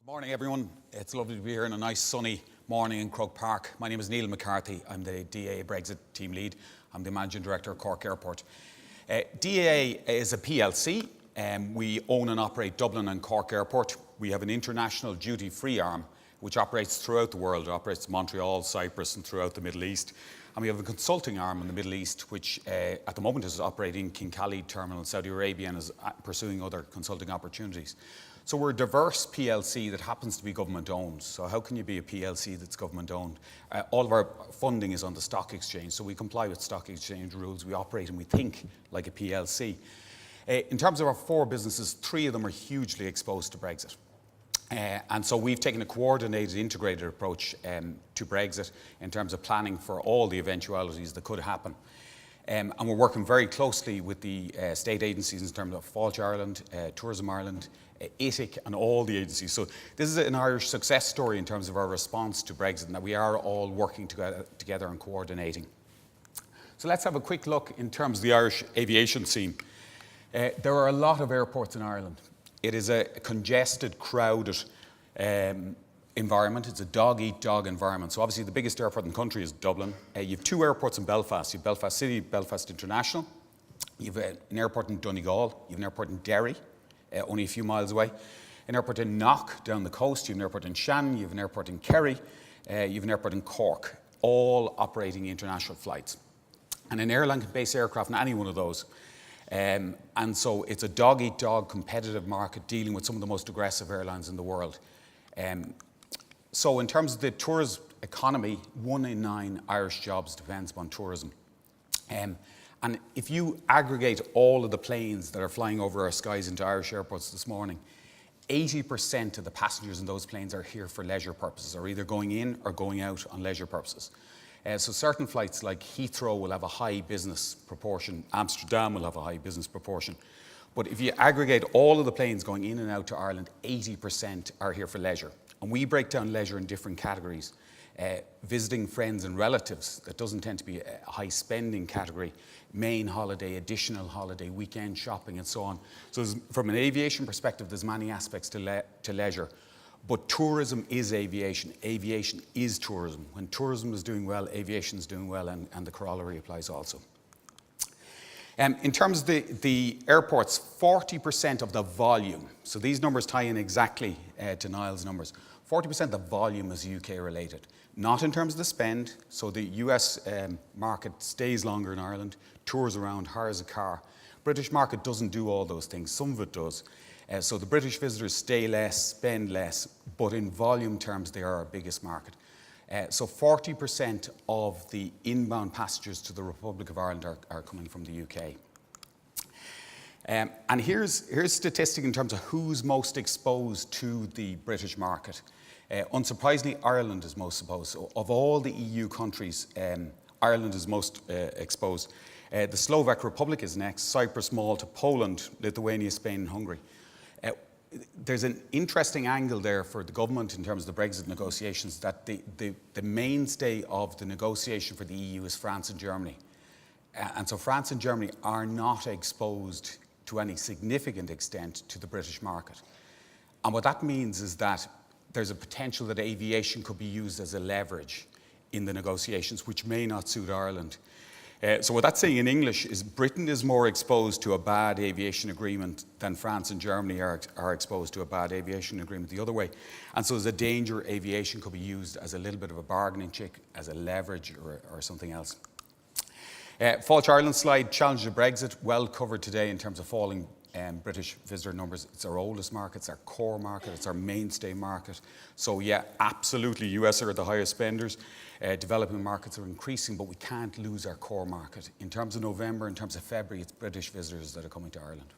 Morning, everyone. It's lovely to be here on a nice sunny morning in Croke Park. My name is Niall MacCarthy. I'm the DAA Brexit team lead. I'm the managing director of Cork Airport. DAA is a PLC. We own and operate Dublin and Cork Airport. We have an international duty-free arm which operates throughout the world. It operates Montreal, Cyprus and throughout the Middle East. And we have a consulting arm in the Middle East which at the moment is operating King Terminal in Saudi Arabia and is pursuing other consulting opportunities. So we're a diverse PLC that happens to be government owned. So how can you be a PLC that's government owned? All of our funding is on the stock exchange, so we comply with stock exchange rules. We operate and we think like a PLC. In terms of our four businesses, three of them are hugely exposed to Brexit. And so we've taken a coordinated, integrated approach to Brexit in terms of planning for all the eventualities that could happen. And we're working very closely with the state agencies in terms of Fáilte Ireland, Tourism Ireland, ITIC and all the agencies. So this is an Irish success story in terms of our response to Brexit and that we are all working together and coordinating. So let's have a quick look in terms of the Irish aviation scene. There are a lot of airports in Ireland. It is a congested, crowded environment. It's a dog-eat-dog environment. So obviously the biggest airport in the country is Dublin. You have two airports in Belfast. You have Belfast City, Belfast International. You have an airport in Donegal. You have an airport in Derry, only a few miles away. An airport in Knock down the coast. You have an airport in Shannon. You have an airport in Kerry. You have an airport in Cork, all operating international flights. And an airline can base aircraft in any one of those. And so it's a dog-eat-dog competitive market dealing with some of the most aggressive airlines in the world. So in terms of the tourism economy, 1 in 9 Irish jobs depends upon tourism. And if you aggregate all of the planes that are flying over our skies into Irish airports this morning, 80% of the passengers in those planes are here for leisure purposes, or either going in or going out on leisure purposes. So certain flights like Heathrow will have a high business proportion, Amsterdam will have a high business proportion. But if you aggregate all of the planes going in and out to Ireland, 80% are here for leisure. And we break down leisure in different categories. Visiting friends and relatives, that doesn't tend to be a high spending category. Main holiday, additional holiday, weekend shopping and so on. So from an aviation perspective, there's many aspects to leisure. But tourism is aviation. Aviation is tourism. When tourism is doing well, aviation is doing well, and the corollary applies also. In terms of the airports, 40% of the volume, so these numbers tie in exactly to Niall's numbers, 40% of the volume is UK related. Not in terms of the spend, so the US market stays longer in Ireland, tours around, hires a car. British market doesn't do all those things, some of it does. So the British visitors stay less, spend less, but in volume terms they are our biggest market. So 40% of the inbound passengers to the Republic of Ireland are coming from the UK. And here's statistic in terms of who's most exposed to the British market. Unsurprisingly, Ireland is most exposed. So of all the EU countries, Ireland is most exposed. The Slovak Republic is next, Cyprus, Malta, Poland, Lithuania, Spain and Hungary. There's an interesting angle there for the government in terms of the Brexit negotiations that the mainstay of the negotiation for the EU is France and Germany. And so France and Germany are not exposed to any significant extent to the British market. And what that means is that there's a potential that aviation could be used as a leverage in the negotiations, which may not suit Ireland. So what that's saying in English is Britain is more exposed to a bad aviation agreement than France and Germany are exposed to a bad aviation agreement the other way. And so there's a danger aviation could be used as a little bit of a bargaining chip, as a leverage or something else. Fáilte Ireland slide, challenge of Brexit, well covered today in terms of falling British visitor numbers. It's our oldest market, it's our core market, it's our mainstay market. So yeah, absolutely, US are the highest spenders. Developing markets are increasing, but we can't lose our core market. In terms of November, in terms of February, it's British visitors that are coming to Ireland.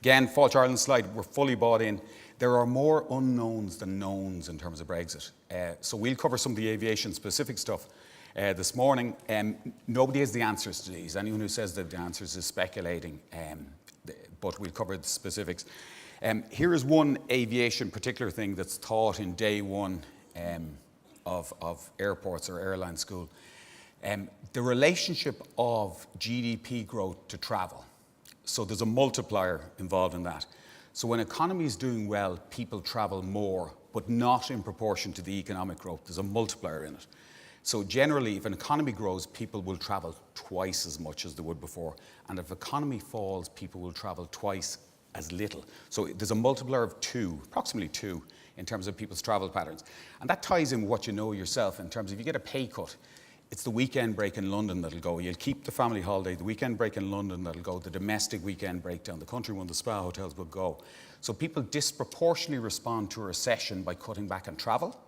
Again, Fáilte Ireland slide, we're fully bought in. There are more unknowns than knowns in terms of Brexit. So we'll cover some of the aviation specific stuff this morning. Nobody has the answers to these. Anyone who says that the answers is speculating, but we'll cover the specifics. Here is one aviation particular thing that's taught in day one of airports or airline school. The relationship of GDP growth to travel. So there's a multiplier involved in that. So when economy is doing well, people travel more, but not in proportion to the economic growth. There's a multiplier in it. So generally, if an economy grows, people will travel twice as much as they would before. And if economy falls, people will travel twice as little. So there's a multiplier of 2, approximately 2, in terms of people's travel patterns. And that ties in with what you know yourself in terms of if you get a pay cut, it's the weekend break in London that'll go. You'll keep the family holiday, the weekend break in London that'll go, the domestic weekend break down the country when the spa hotels will go. So people disproportionately respond to a recession by cutting back on travel.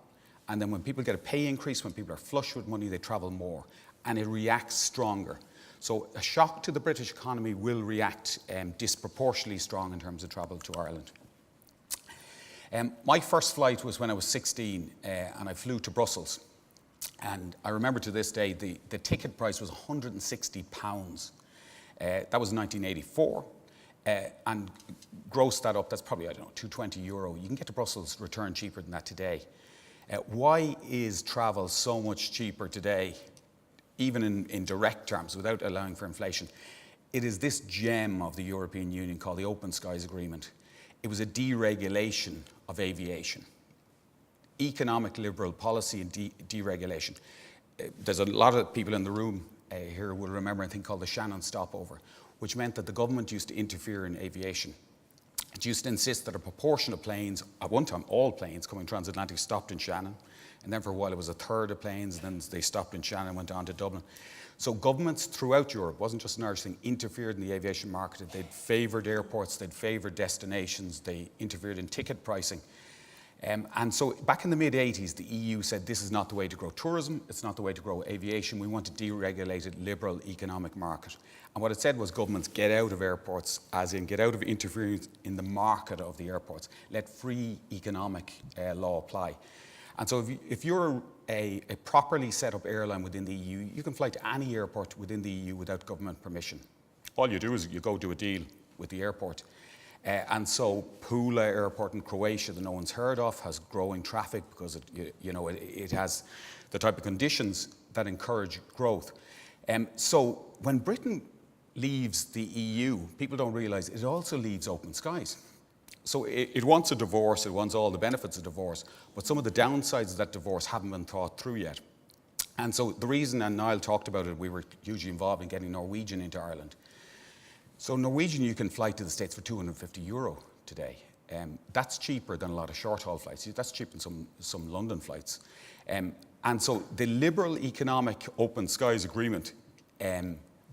And then when people get a pay increase, when people are flush with money, they travel more. And it reacts stronger. So a shock to the British economy will react disproportionately strong in terms of travel to Ireland. My first flight was when I was 16 and I flew to Brussels. And I remember to this day, the ticket price was £160. That was 1984. And gross that up, that's probably, I don't know, €220. You can get to Brussels return cheaper than that today. Why is travel so much cheaper today, even in direct terms, without allowing for inflation? It is this gem of the European Union called the Open Skies Agreement. It was a deregulation of aviation. Economic liberal policy and deregulation. There's a lot of people in the room here will remember a thing called the Shannon Stopover, which meant that the government used to interfere in aviation. It used to insist that a proportion of planes, at one time all planes coming transatlantic stopped in Shannon, and then for a while it was a third of planes, and then they stopped in Shannon and went on to Dublin. So governments throughout Europe, wasn't just an Irish thing, interfered in the aviation market. They'd favoured airports, they'd favoured destinations, they interfered in ticket pricing. And so back in the mid-80s, the EU said this is not the way to grow tourism, it's not the way to grow aviation, we want a deregulated liberal economic market. And what it said was governments get out of airports, as in get out of interference in the market of the airports, let free economic law apply. And so if you're a properly set up airline within the EU, you can fly to any airport within the EU without government permission. All you do is you go do a deal with the airport. And so Pula Airport in Croatia that no one's heard of has growing traffic because it has the type of conditions that encourage growth. So when Britain leaves the EU, people don't realise it also leaves open skies. So it wants a divorce, it wants all the benefits of divorce, but some of the downsides of that divorce haven't been thought through yet. And so the reason, and Niall talked about it, we were hugely involved in getting Norwegian into Ireland. So Norwegian, you can fly to the States for €250 today. That's cheaper than a lot of short-haul flights. That's cheaper than some London flights. And so the liberal economic open skies agreement,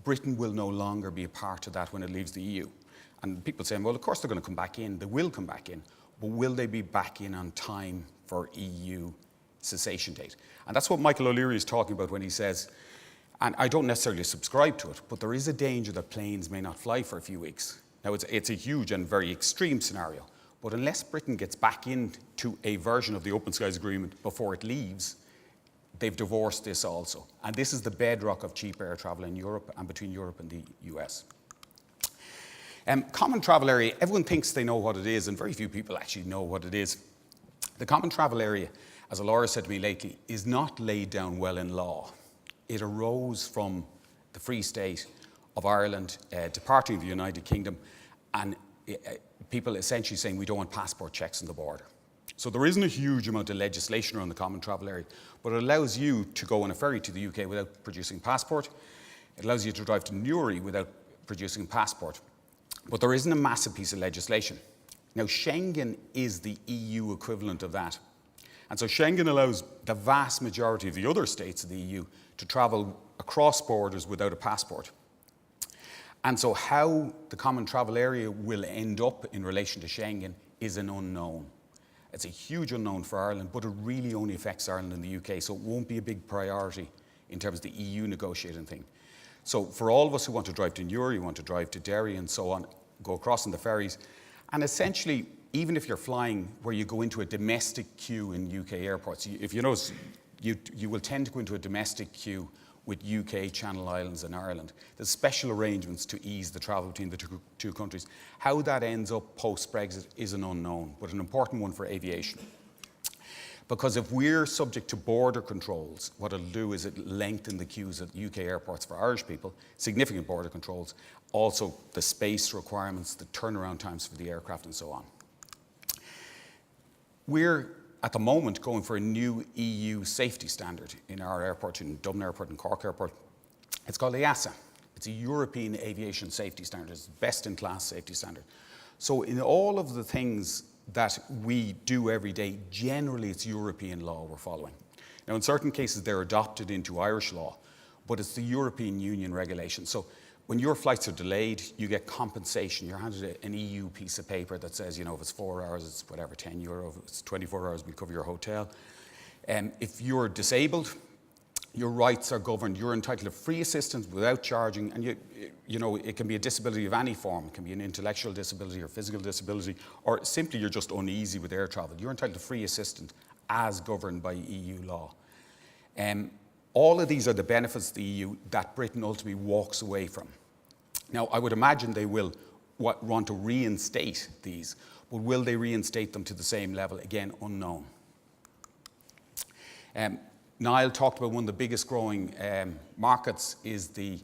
Britain will no longer be a part of that when it leaves the EU. And people saying, well, of course they're going to come back in. They will come back in. But will they be back in on time for EU cessation date? And that's what Michael O'Leary is talking about when he says, and I don't necessarily subscribe to it, but there is a danger that planes may not fly for a few weeks. Now, it's a huge and very extreme scenario, but unless Britain gets back into a version of the Open Skies Agreement before it leaves, they've divorced this also. And this is the bedrock of cheap air travel in Europe and between Europe and the US. Common travel area, everyone thinks they know what it is, and very few people actually know what it is. The common travel area, as a lawyer said to me lately, is not laid down well in law. It arose from the Free State of Ireland departing the United Kingdom and people essentially saying we don't want passport checks on the border. So there isn't a huge amount of legislation around the common travel area, but it allows you to go on a ferry to the UK without producing a passport. It allows you to drive to Newry without producing a passport. But there isn't a massive piece of legislation. Now, Schengen is the EU equivalent of that. And so Schengen allows the vast majority of the other states of the EU to travel across borders without a passport. And so how the common travel area will end up in relation to Schengen is an unknown. It's a huge unknown for Ireland, but it really only affects Ireland and the UK, so it won't be a big priority in terms of the EU negotiating thing. So for all of us who want to drive to Newry, want to drive to Derry and so on, go across on the ferries, and essentially, even if you're flying where you go into a domestic queue in UK airports, if you notice, you will tend to go into a domestic queue with UK, Channel Islands and Ireland. There's special arrangements to ease the travel between the two countries. How that ends up post-Brexit is an unknown, but an important one for aviation. Because if we're subject to border controls, what it'll do is it'll lengthen the queues at UK airports for Irish people, significant border controls, also the space requirements, the turnaround times for the aircraft and so on. We're, at the moment, going for a new EU safety standard in our airport, in Dublin Airport and Cork Airport. It's called EASA. It's a European Aviation Safety Standard. It's best-in-class safety standard. So in all of the things that we do every day, generally it's European law we're following. Now, in certain cases, they're adopted into Irish law, but it's the European Union regulation. So when your flights are delayed, you get compensation. You're handed an EU piece of paper that says, if it's 4 hours, it's whatever, €10. If it's 24 hours, we cover your hotel. If you're disabled, your rights are governed. You're entitled to free assistance without charging, and it can be a disability of any form. It can be an intellectual disability or physical disability, or simply you're just uneasy with air travel. You're entitled to free assistance as governed by EU law. All of these are the benefits of the EU that Britain ultimately walks away from. Now, I would imagine they will want to reinstate these, but will they reinstate them to the same level? Again, unknown. Niall talked about one of the biggest growing markets is the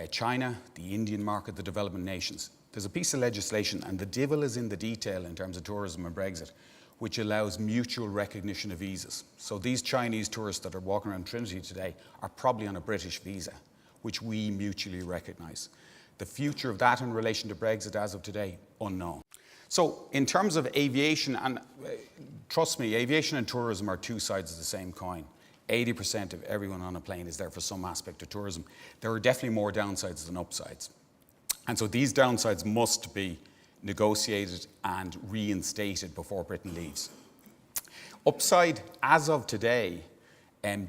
China, the Indian market, the developing nations. There's a piece of legislation, and the devil is in the detail in terms of tourism and Brexit, which allows mutual recognition of visas. So these Chinese tourists that are walking around Trinity today are probably on a British visa, which we mutually recognise. The future of that in relation to Brexit as of today, unknown. So in terms of aviation, and trust me, aviation and tourism are two sides of the same coin. 80% of everyone on a plane is there for some aspect of tourism. There are definitely more downsides than upsides. And so these downsides must be negotiated and reinstated before Britain leaves. Upside, as of today,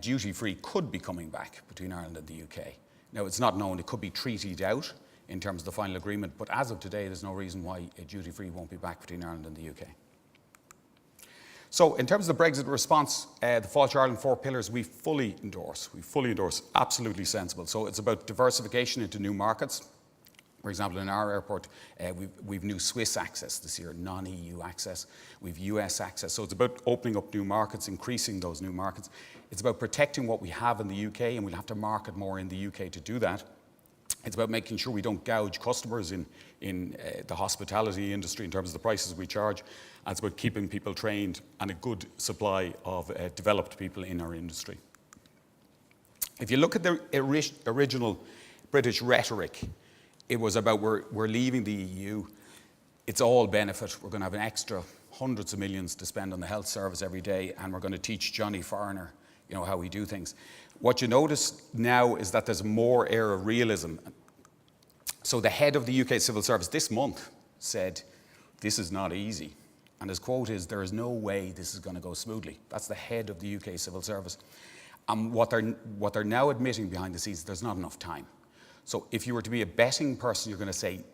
duty-free could be coming back between Ireland and the UK. Now, it's not known, it could be treated out in terms of the final agreement, but as of today, there's no reason why a duty-free won't be back between Ireland and the UK. So, in terms of the Brexit response, the Fáilte Ireland 4 pillars, we fully endorse, absolutely sensible. So, it's about diversification into new markets. For example, in our airport, we've new Swiss access this year, non-EU access. We've US access. So it's about opening up new markets, increasing those new markets. It's about protecting what we have in the UK, and we'll have to market more in the UK to do that. It's about making sure we don't gouge customers in the hospitality industry in terms of the prices we charge. And it's about keeping people trained and a good supply of developed people in our industry. If you look at the original British rhetoric, it was about we're leaving the EU, it's all benefit, we're going to have an extra hundreds of millions to spend on the health service every day, and we're going to teach Johnny Foreigner, how we do things. What you notice now is that there's more air of realism. So the head of the UK Civil Service this month said, this is not easy. And his quote is, there is no way this is going to go smoothly. That's the head of the UK Civil Service. And what they're now admitting behind the scenes, there's not enough time. So if you were to be a betting person, you're going to say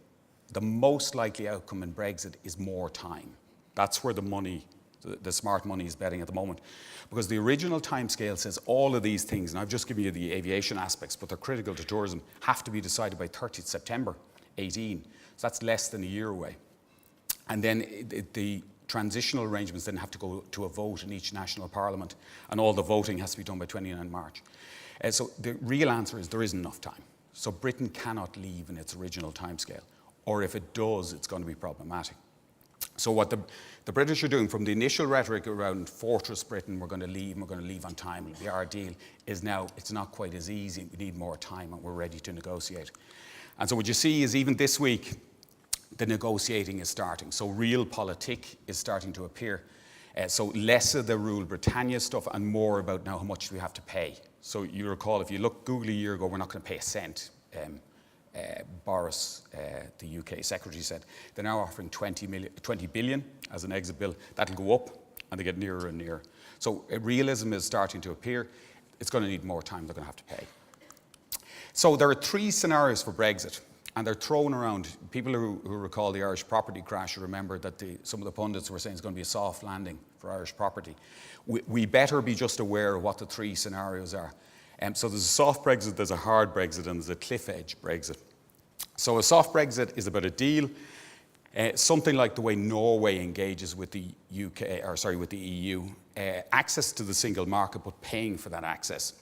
the most likely outcome in Brexit is more time. That's where the money, the smart money is betting at the moment. Because the original timescale says all of these things, and I've just given you the aviation aspects, but they're critical to tourism, have to be decided by 30th September 18. So that's less than a year away. And then the transitional arrangements then have to go to a vote in each national parliament, and all the voting has to be done by 29 March. So the real answer is there isn't enough time. So Britain cannot leave in its original timescale, or if it does, it's going to be problematic. So what the British are doing from the initial rhetoric around Fortress Britain, we're going to leave on time, it'll be our deal, is now it's not quite as easy, we need more time and we're ready to negotiate. And so what you see is even this week, the negotiating is starting. So realpolitik is starting to appear. So less of the Rule Britannia stuff and more about now how much we have to pay. So you recall, if you Google a year ago, we're not going to pay a cent. Boris, the UK Secretary, said they're now offering 20 billion as an exit bill. That'll go up, and they get nearer and nearer. So realism is starting to appear. It's going to need more time. They're going to have to pay. So there are three scenarios for Brexit, and they're thrown around. People who recall the Irish property crash remember that some of the pundits were saying it's going to be a soft landing for Irish property. We better be just aware of what the three scenarios are. So there's a soft Brexit, there's a hard Brexit, and there's a cliff edge Brexit. So a soft Brexit is about a deal, something like the way Norway engages with the with the EU, access to the single market, but paying for that access,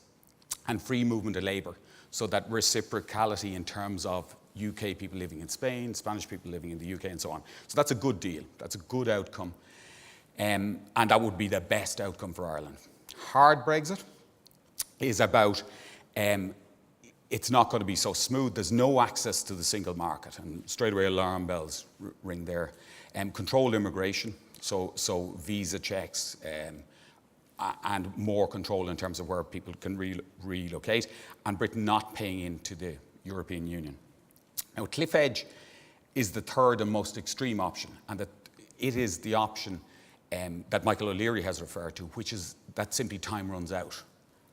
and free movement of labour. So that reciprocality in terms of UK people living in Spain, Spanish people living in the UK, and so on. So that's a good deal. That's a good outcome. And that would be the best outcome for Ireland. Hard Brexit is about, it's not going to be so smooth. There's no access to the single market, and straight away alarm bells ring there. Controlled immigration, so visa checks, and more control in terms of where people can relocate, and Britain not paying into the European Union. Now, cliff edge is the third and most extreme option, and that it is the option that Michael O'Leary has referred to, which is that simply time runs out.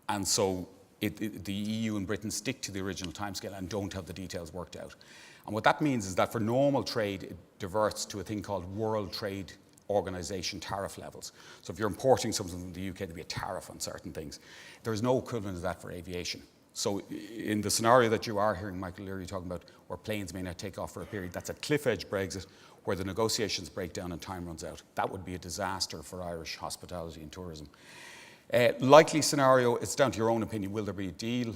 And so the EU and Britain stick to the original timescale and don't have the details worked out. And what that means is that for normal trade, it diverts to a thing called World Trade Organization tariff levels. So if you're importing something from the UK, there'll be a tariff on certain things. There is no equivalent of that for aviation. So in the scenario that you are hearing Michael O'Leary talking about, where planes may not take off for a period, that's a cliff edge Brexit, where the negotiations break down and time runs out. That would be a disaster for Irish hospitality and tourism. Likely scenario, it's down to your own opinion. Will there be a deal?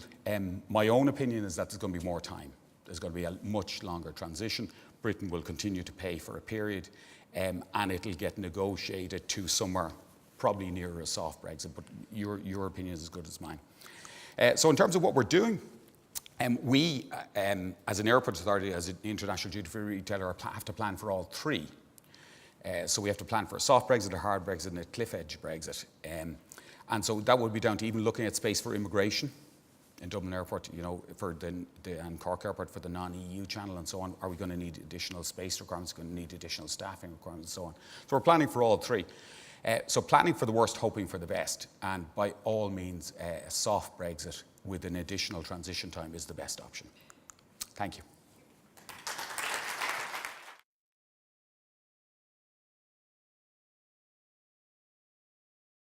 My own opinion is that there's going to be more time. There's going to be a much longer transition. Britain will continue to pay for a period, and it'll get negotiated to somewhere probably nearer a soft Brexit, but your opinion is as good as mine. So in terms of what we're doing, we, as an airport authority, as an international duty-free retailer, have to plan for all three. So we have to plan for a soft Brexit, a hard Brexit, and a cliff edge Brexit. And so that would be down to even looking at space for immigration in Dublin Airport, you know, for and Cork Airport for the non-EU channel and so on. Are we going to need additional space requirements? Going to need additional staffing requirements and so on. So we're planning for all three. So planning for the worst, hoping for the best, and by all means, a soft Brexit with an additional transition time is the best option. Thank you.